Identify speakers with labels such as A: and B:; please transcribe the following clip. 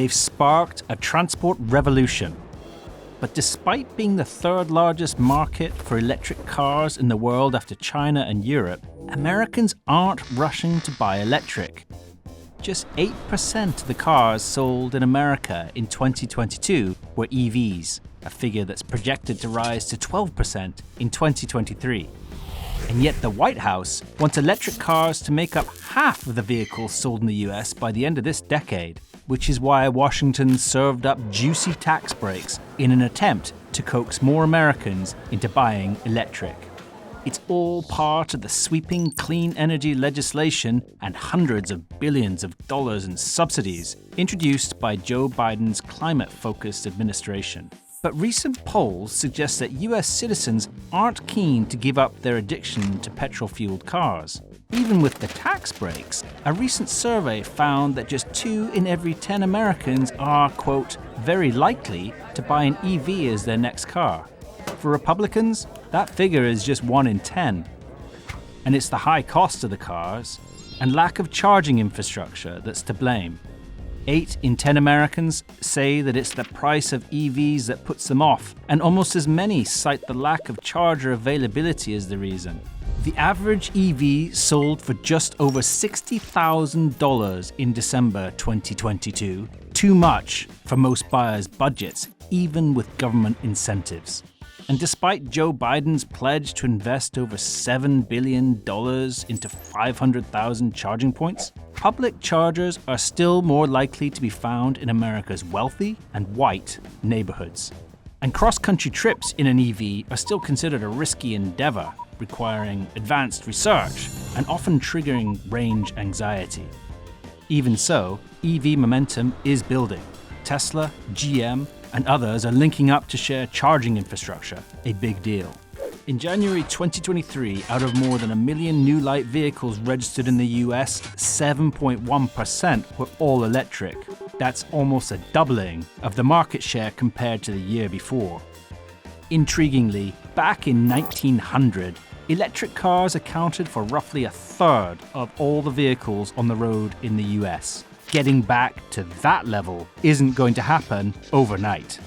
A: they've sparked a transport revolution. But despite being the third largest market for electric cars in the world after China and Europe, Americans aren't rushing to buy electric. Just 8% of the cars sold in America in 2022 were EVs, a figure that's projected to rise to 12% in 2023. And yet the White House wants electric cars to make up half of the vehicles sold in the US by the end of this decade, which is why Washington served up juicy tax breaks in an attempt to coax more Americans into buying electric. It's all part of the sweeping clean energy legislation and hundreds of billions of dollars in subsidies introduced by Joe Biden's climate-focused administration. But recent polls suggest that US citizens aren't keen to give up their addiction to petrol-fueled cars. Even with the tax breaks, a recent survey found that just 2 in every 10 Americans are, quote, very likely to buy an EV as their next car. For Republicans, that figure is just 1 in 10. And it's the high cost of the cars and lack of charging infrastructure that's to blame. 8 in 10 Americans say that it's the price of EVs that puts them off, and almost as many cite the lack of charger availability as the reason. The average EV sold for just over $60,000 in December 2022, too much for most buyers' budgets, even with government incentives. And despite Joe Biden's pledge to invest over $7 billion into 500,000 charging points, public chargers are still more likely to be found in America's wealthy and white neighborhoods. And cross-country trips in an EV are still considered a risky endeavor, requiring advanced research and often triggering range anxiety. Even so, EV momentum is building. Tesla, GM, and others are linking up to share charging infrastructure, a big deal. In January 2023, out of more than 1 million new light vehicles registered in the US, 7.1% were all electric. That's almost a doubling of the market share compared to the year before. Intriguingly, back in 1900, electric cars accounted for roughly a third of all the vehicles on the road in the US. Getting back to that level isn't going to happen overnight.